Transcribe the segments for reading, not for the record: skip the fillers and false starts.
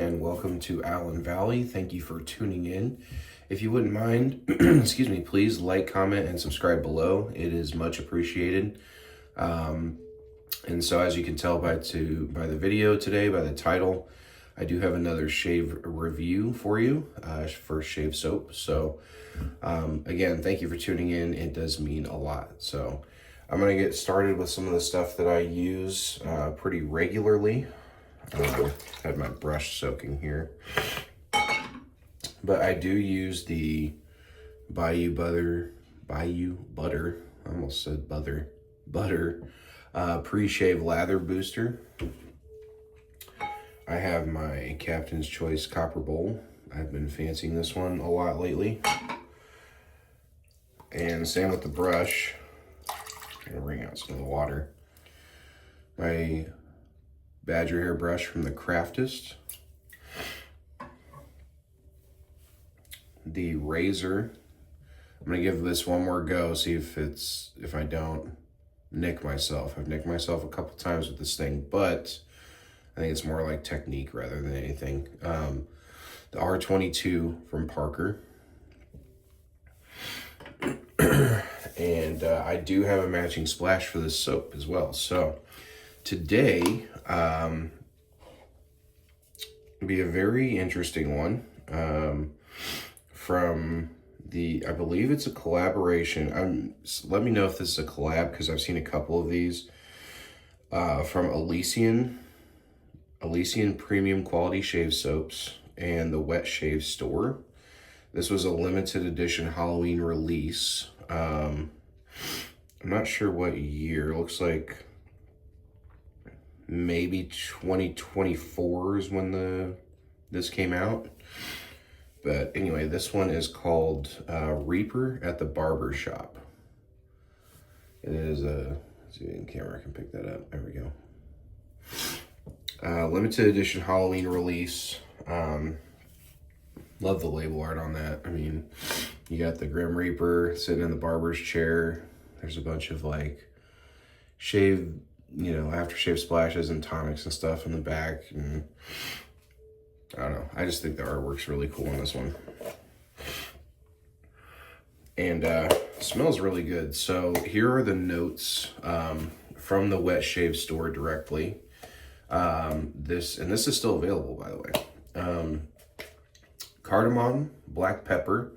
and welcome to AllenValley. Thank you for tuning in. If you wouldn't mind, excuse me, please like, comment, and subscribe below. It is much appreciated. And so as you can tell by the video today, by the title, I do have another shave review for you, for shave soap. So again, thank you for tuning in. It does mean a lot. So I'm going to get started with some of the stuff that I use pretty regularly. Had my brush soaking here. But I do use the Bayou Butter, I almost said butter, pre-shave lather booster. I have my Captain's Choice copper bowl. I've been fancying this one a lot lately. And same with the brush. I'm gonna wring out some of the water. My badger hair brush from the Craftist. The razor. I'm gonna give this one more go, see if I don't nick myself. I've nicked myself a couple times with this thing, but I think it's more like technique rather than anything. The R22 from Parker. And I do have a matching splash for this soap as well. So today, be a very interesting one. From I believe it's a collaboration. Let me know if this is a collab, because I've seen a couple of these. From Elysian premium quality shave soaps and the Wet Shave Store. This was a limited edition Halloween release. I'm not sure what year. It looks like maybe 2024 is when this came out. But anyway, this one is called Reaper at the Barbershop. It is let's see if the camera can pick that up. There we go. Limited edition Halloween release. Love the label art on that. I mean, you got the Grim Reaper sitting in the barber's chair. There's a bunch of like aftershave splashes and tonics and stuff in the back. And I don't know. I just think the artwork's really cool on this one. And smells really good. So here are the notes from the Wet Shave Store directly. This is still available, by the way. Cardamom, black pepper,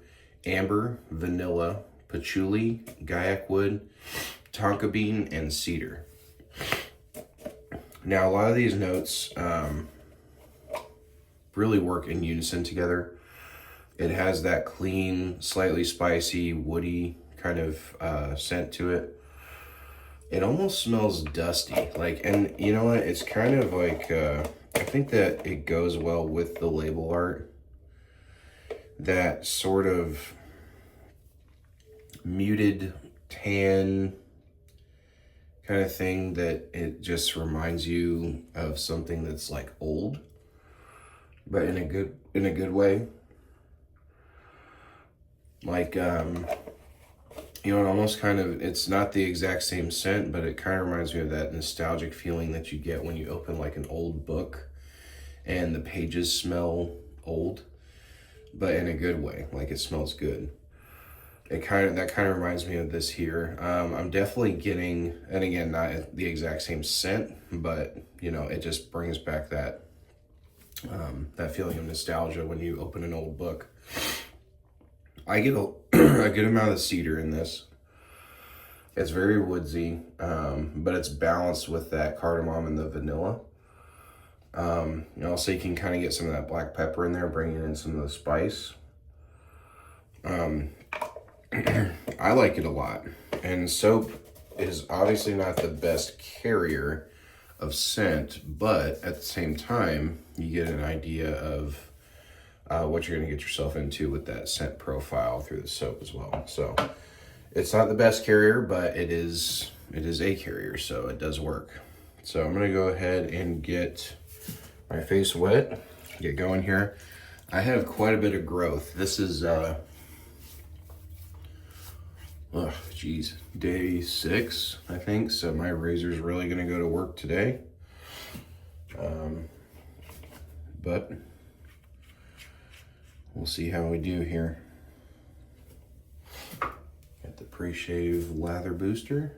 amber, vanilla, patchouli, gaiac wood, tonka bean, and cedar. Now, a lot of these notes really work in unison together. It has that clean, slightly spicy, woody kind of scent to it. It almost smells dusty, and you know what? It's kind of like, I think that it goes well with the label art. That sort of muted tan kind of thing, that it just reminds you of something that's like old, but in a good way. Like, it almost kind of, it's not the exact same scent, but it kind of reminds me of that nostalgic feeling that you get when you open like an old book and the pages smell old, but in a good way. Like, it smells good. That kind of reminds me of this here. I'm definitely getting, and again, not the exact same scent, but it just brings back that feeling of nostalgia when you open an old book. I get a good amount of cedar in this. It's very woodsy, but it's balanced with that cardamom and the vanilla. Also, you can kind of get some of that black pepper in there, bringing in some of the spice. I like it a lot. And soap is obviously not the best carrier of scent, but at the same time, you get an idea of what you're going to get yourself into with that scent profile through the soap as well. So it's not the best carrier, but it is a carrier, so it does work. So I'm going to go ahead and get my face wet, get going here. I have quite a bit of growth. This is day 6, I think. So my razor's really gonna go to work today. But We'll see how we do here. Got the pre-shave lather booster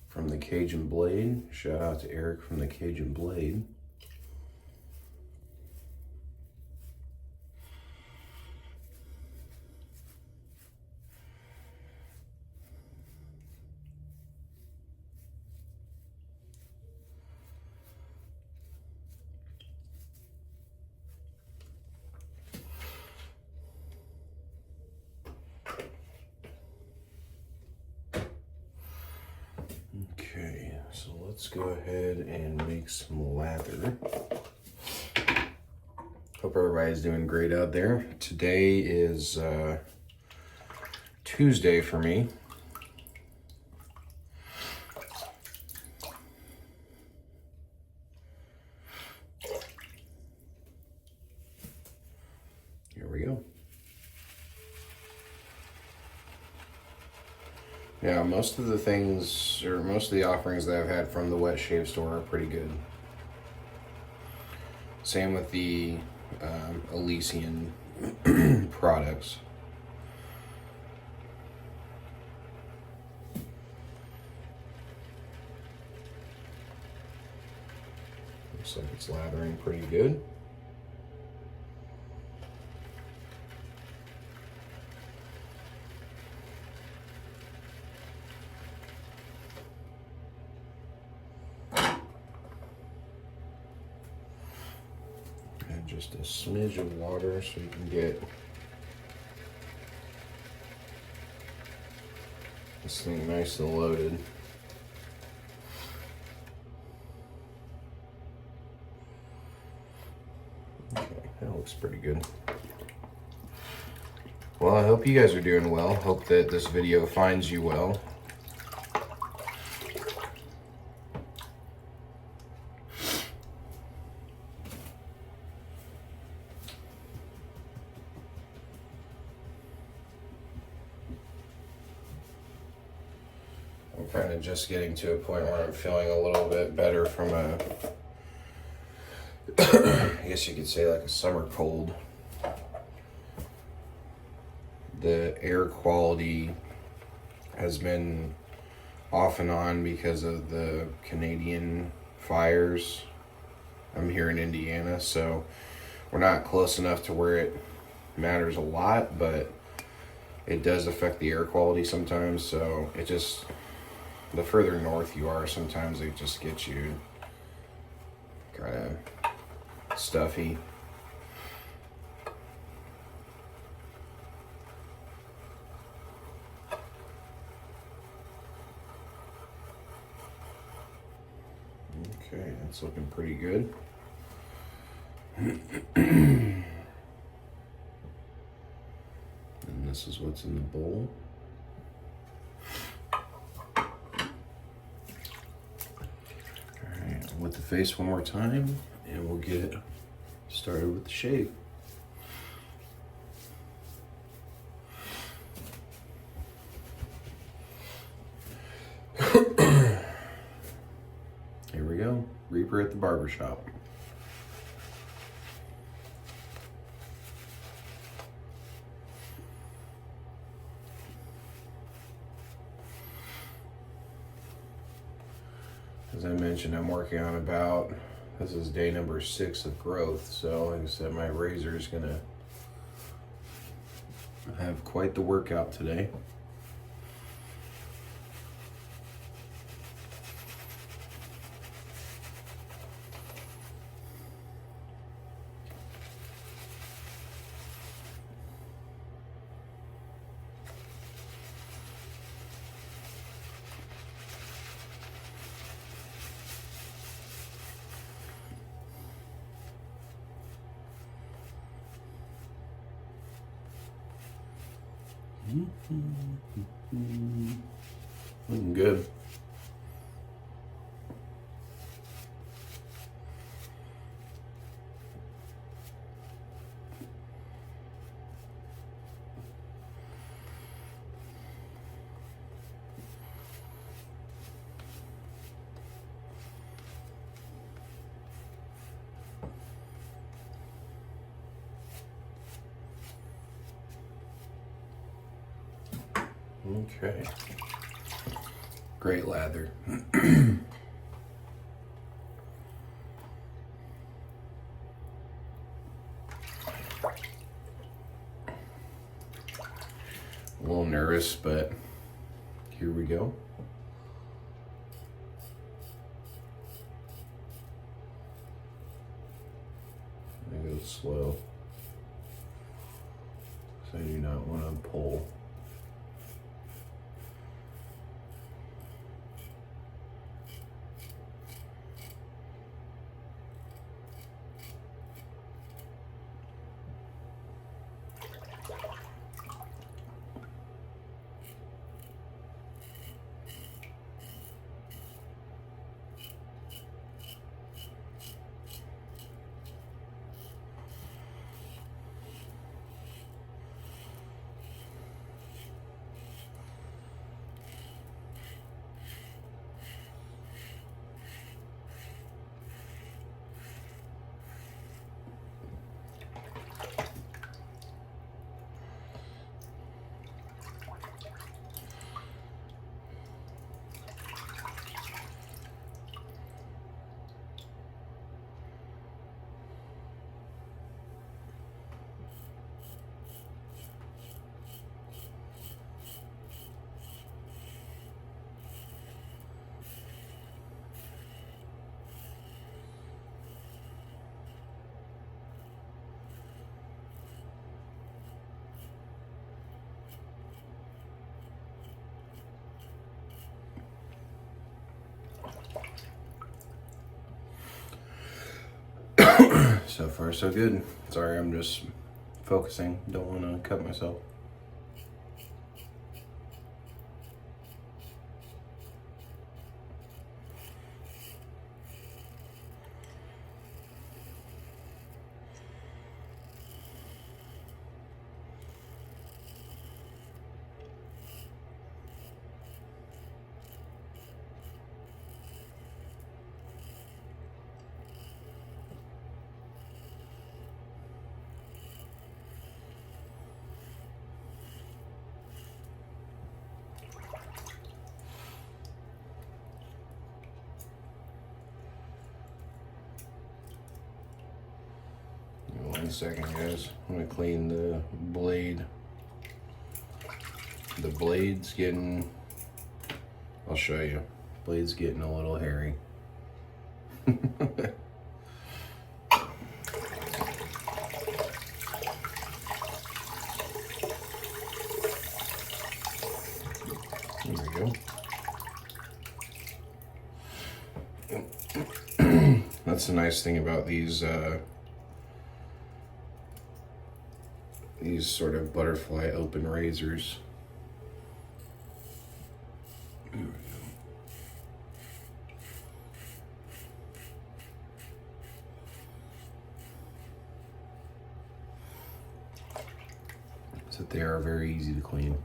from the Cajun Blade. Shout out to Eric from the Cajun Blade. Okay, so let's go ahead and make some lather. Hope everybody's doing great out there. Today is Tuesday for me. Here we go. Yeah, most of the things, or most of the offerings that I've had from the Wet Shave store are pretty good. Same with the Elysian products. Looks like it's lathering pretty good. Just a smidge of water so you can get this thing nice and loaded. Okay, that looks pretty good. Well, I hope you guys are doing well. Hope that this video finds you well. I'm kind of just getting to a point where I'm feeling a little bit better from a, I guess you could say like a summer cold. The air quality has been off and on because of the Canadian fires. I'm here in Indiana, so we're not close enough to where it matters a lot, but it does affect the air quality sometimes, so it just, the further north you are, sometimes it just gets you kind of stuffy. Okay, that's looking pretty good. And this is what's in the bowl. With the face one more time, and we'll get started with the shave. Here we go, Reaper at the Barbershop. As I mentioned, I'm working on about, this is day number 6 of growth, so like I said, my razor is gonna have quite the workout today. Looking good. Okay. Great lather. A little nervous, but here we go. I go slow, so I do not want to pull. So far, so good. Sorry, I'm just focusing. Don't want to cut myself. One second, guys. I'm gonna clean the blade. The blade's getting, I'll show you. Blade's getting a little hairy. There we go. That's the nice thing about these sort of butterfly open razors. There we go. So they are very easy to clean.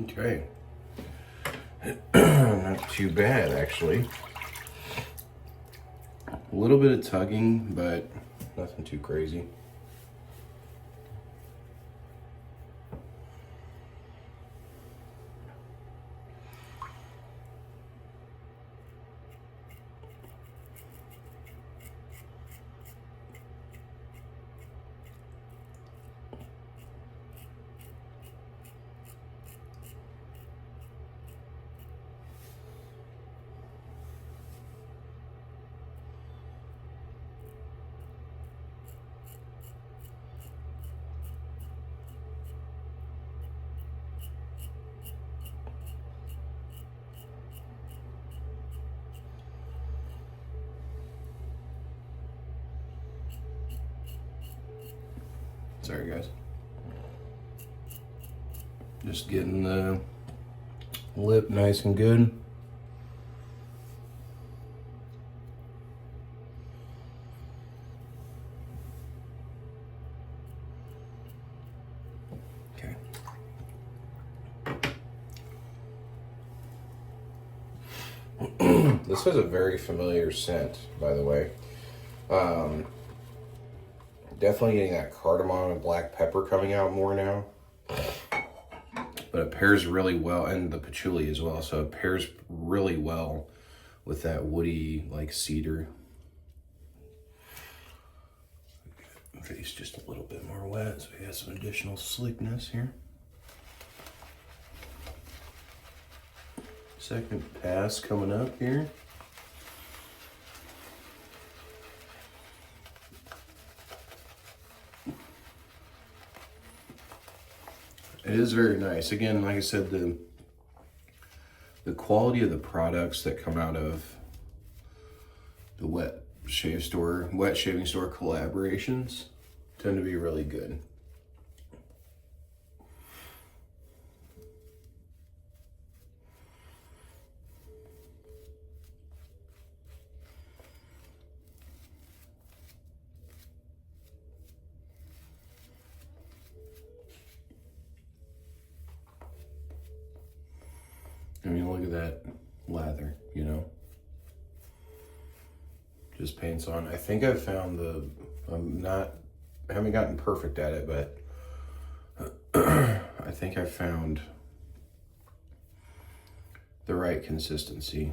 Okay. Not too bad, actually. A little bit of tugging, but nothing too crazy. Sorry, guys. Just getting the lip nice and good. Okay. This is a very familiar scent, by the way. Definitely getting that cardamom and black pepper coming out more now. But it pairs really well, and the patchouli as well, so it pairs really well with that woody, like, cedar. Face just a little bit more wet, so we got some additional slickness here. Second pass coming up here. It is very nice. Again, like I said, the quality of the products that come out of the wet shaving store collaborations tend to be really good. I mean, look at that lather, you know? Just paints on. I think I've found I haven't gotten perfect at it, but I think I found the right consistency.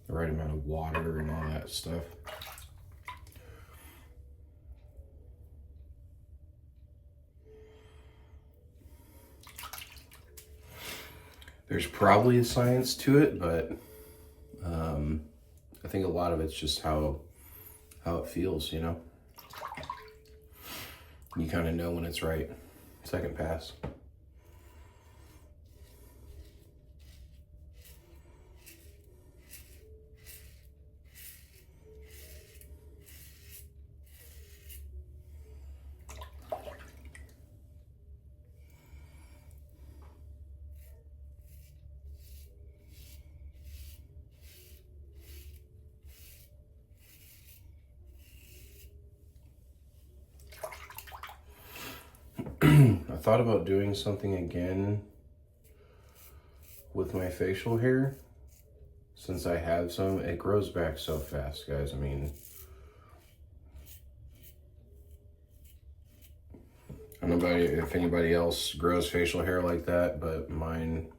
The right amount of water and all that stuff. There's probably a science to it, but I think a lot of it's just how it feels, you know? You kind of know when it's right. Second pass. I thought about doing something again with my facial hair. Since I have some, it grows back so fast, guys. I mean, I don't know if anybody else grows facial hair like that, but mine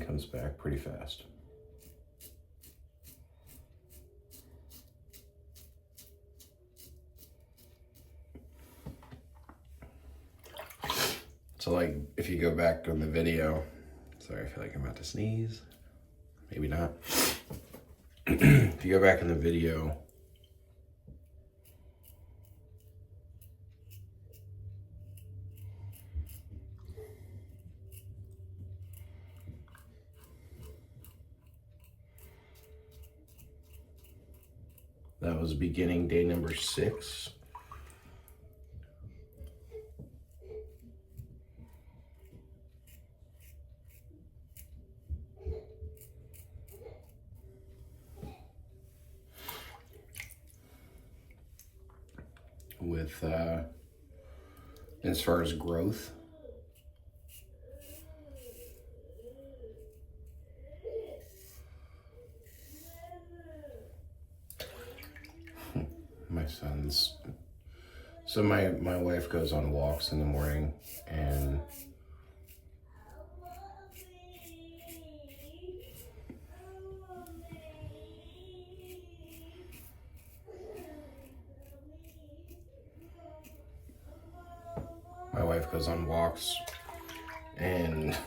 comes back pretty fast. So, like, if you go back on the video, sorry, I feel like I'm about to sneeze. Maybe not. If you go back in the video, that was beginning day number 6. With as far as growth, my son's, so my wife goes on walks in the morning, and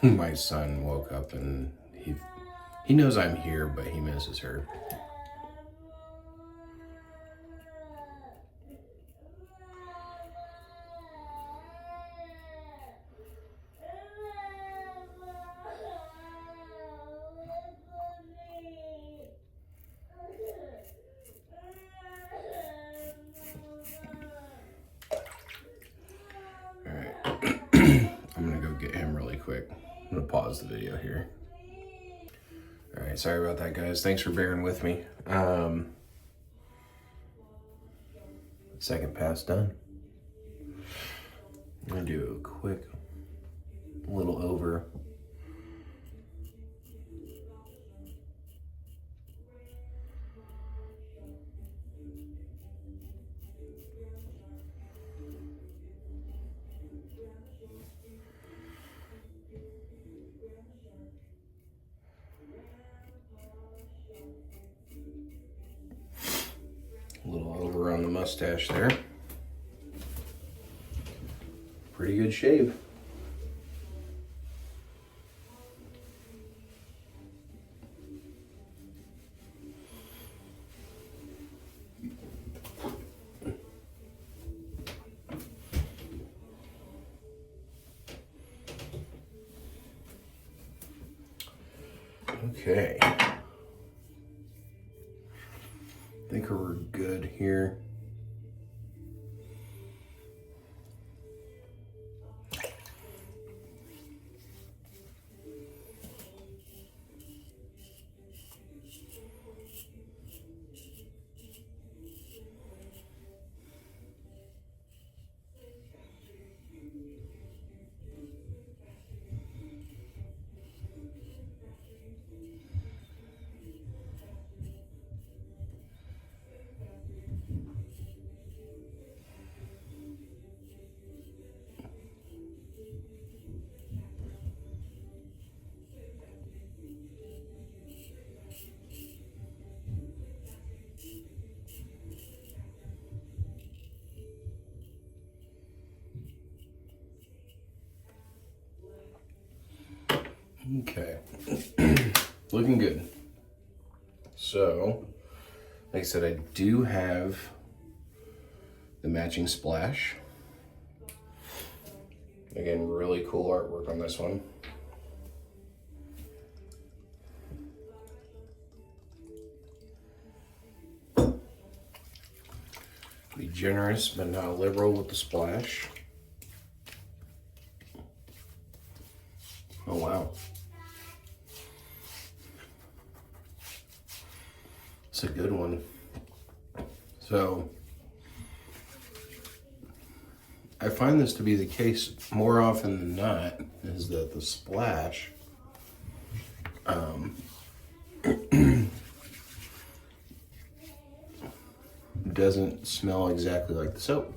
my son woke up, and he knows I'm here, but he misses her. pause the video here. All right, sorry about that, guys. Thanks for bearing with me. Second pass done. I'm gonna do a quick little over. A little over on the mustache there. Pretty good shave. Okay. I think we're good here. Okay, looking good. So, like I said, I do have the matching splash. Again, really cool artwork on this one. Be generous, but not liberal with the splash. Oh, wow. It's a good one. So, I find this to be the case more often than not, is that the splash doesn't smell exactly like the soap.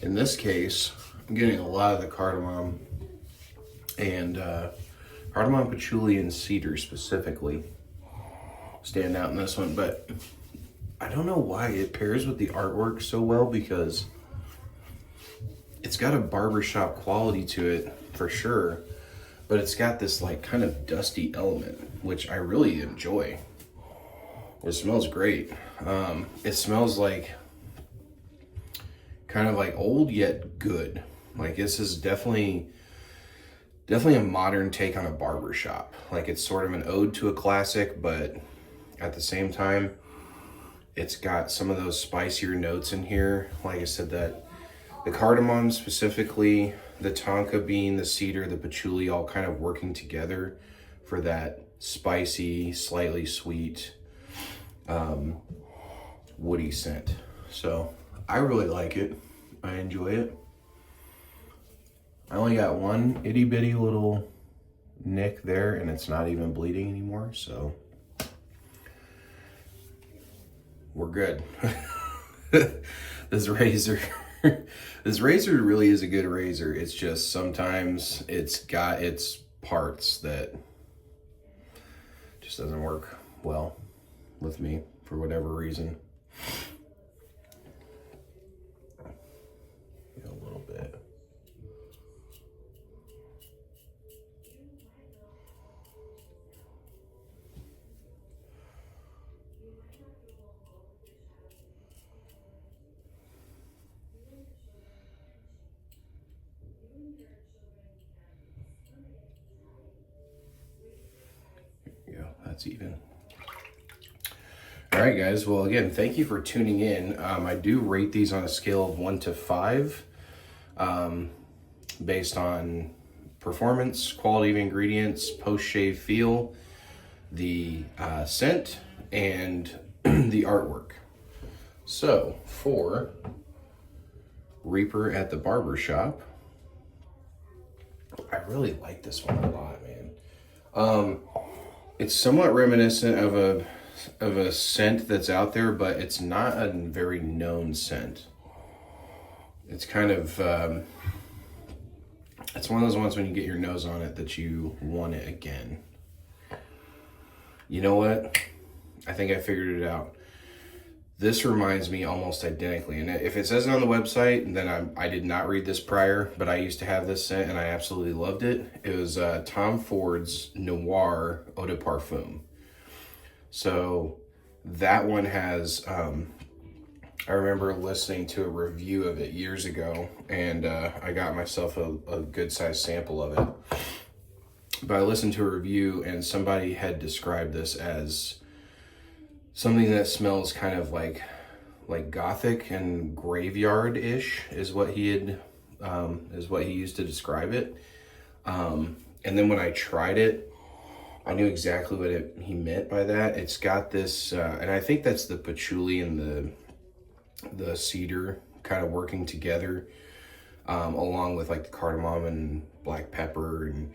In this case, I'm getting a lot of the cardamom and cardamom, patchouli, and cedar specifically stand out in this one, but I don't know why it pairs with the artwork so well, because it's got a barbershop quality to it for sure, but it's got this like kind of dusty element, which I really enjoy. It smells great. It smells like kind of like old yet good. Like this is definitely a modern take on a barbershop. Like it's sort of an ode to a classic, but at the same time, it's got some of those spicier notes in here. Like I said, that the cardamom specifically, the tonka bean, the cedar, the patchouli, all kind of working together for that spicy, slightly sweet, woody scent. So I really like it. I enjoy it. I only got one itty bitty little nick there, and it's not even bleeding anymore, so we're good. This razor really is a good razor. It's just sometimes it's got its parts that just doesn't work well with me for whatever reason. A little bit. That's even. All right, guys. Well, again, thank you for tuning in. I do rate these on a scale of 1 to 5, based on performance, quality of ingredients, post-shave feel, the scent, and the artwork. So for Reaper at the Barbershop, I really like this one a lot, man. It's somewhat reminiscent of a scent that's out there, but it's not a very known scent. It's kind of it's one of those ones when you get your nose on it that you want it again. You know what? I think I figured it out. This reminds me almost identically, and if it says it on the website, then I did not read this prior, but I used to have this scent and I absolutely loved it. It was Tom Ford's Noir Eau de Parfum. So that one has, I remember listening to a review of it years ago, and I got myself a good sized sample of it. But I listened to a review and somebody had described this as something that smells kind of like gothic and graveyard-ish is what he used to describe it. And then when I tried it, I knew exactly what he meant by that. It's got this, and I think that's the patchouli and the cedar kind of working together, along with like the cardamom and black pepper, and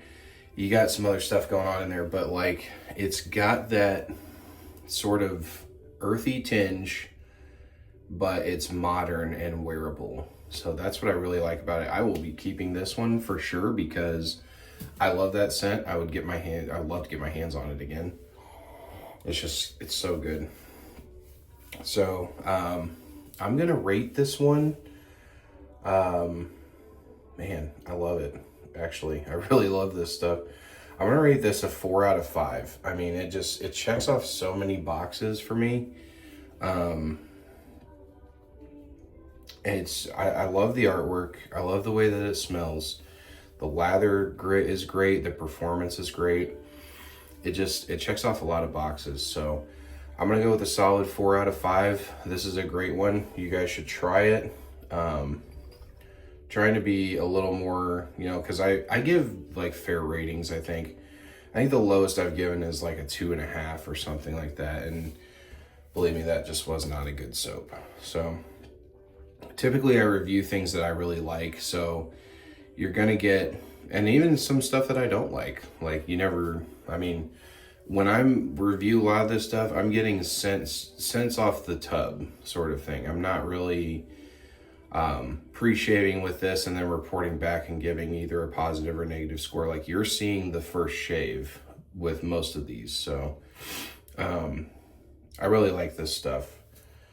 you got some other stuff going on in there, but like it's got that sort of earthy tinge, but it's modern and wearable. So that's what I really like about it. I will be keeping this one for sure because I love that scent. I'd love to get my hands on it again. It's so good. So I'm gonna rate this one. Man, I love it. Actually, I really love this stuff. I'm gonna rate this a 4 out of 5. I mean, it checks off so many boxes for me. I love the artwork. I love the way that it smells. The lather grit is great. The performance is great. It checks off a lot of boxes. So I'm gonna go with a solid 4 out of 5. This is a great one. You guys should try it. Trying to be a little more, because I give like fair ratings. I think the lowest I've given is like a 2.5 or something like that, and believe me, that just was not a good soap. So typically I review things that I really like, so you're gonna get, and even some stuff that I don't like when I'm review a lot of this stuff, I'm getting scents off the tub sort of thing. I'm not really pre-shaving with this and then reporting back and giving either a positive or negative score. Like you're seeing the first shave with most of these. So I really like this stuff.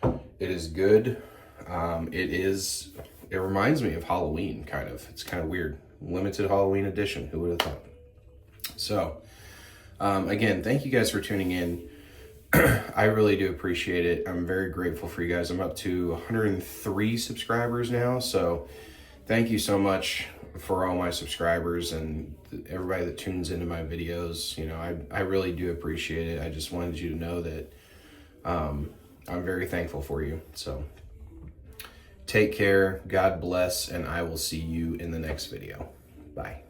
It is good. It reminds me of Halloween, kind of. It's kind of weird. Limited Halloween edition. Who would have thought? So again, thank you guys for tuning in. I really do appreciate it. I'm very grateful for you guys. I'm up to 103 subscribers now, so thank you so much for all my subscribers and everybody that tunes into my videos. I really do appreciate it. I just wanted you to know that I'm very thankful for you. So take care, God bless, and I will see you in the next video. Bye.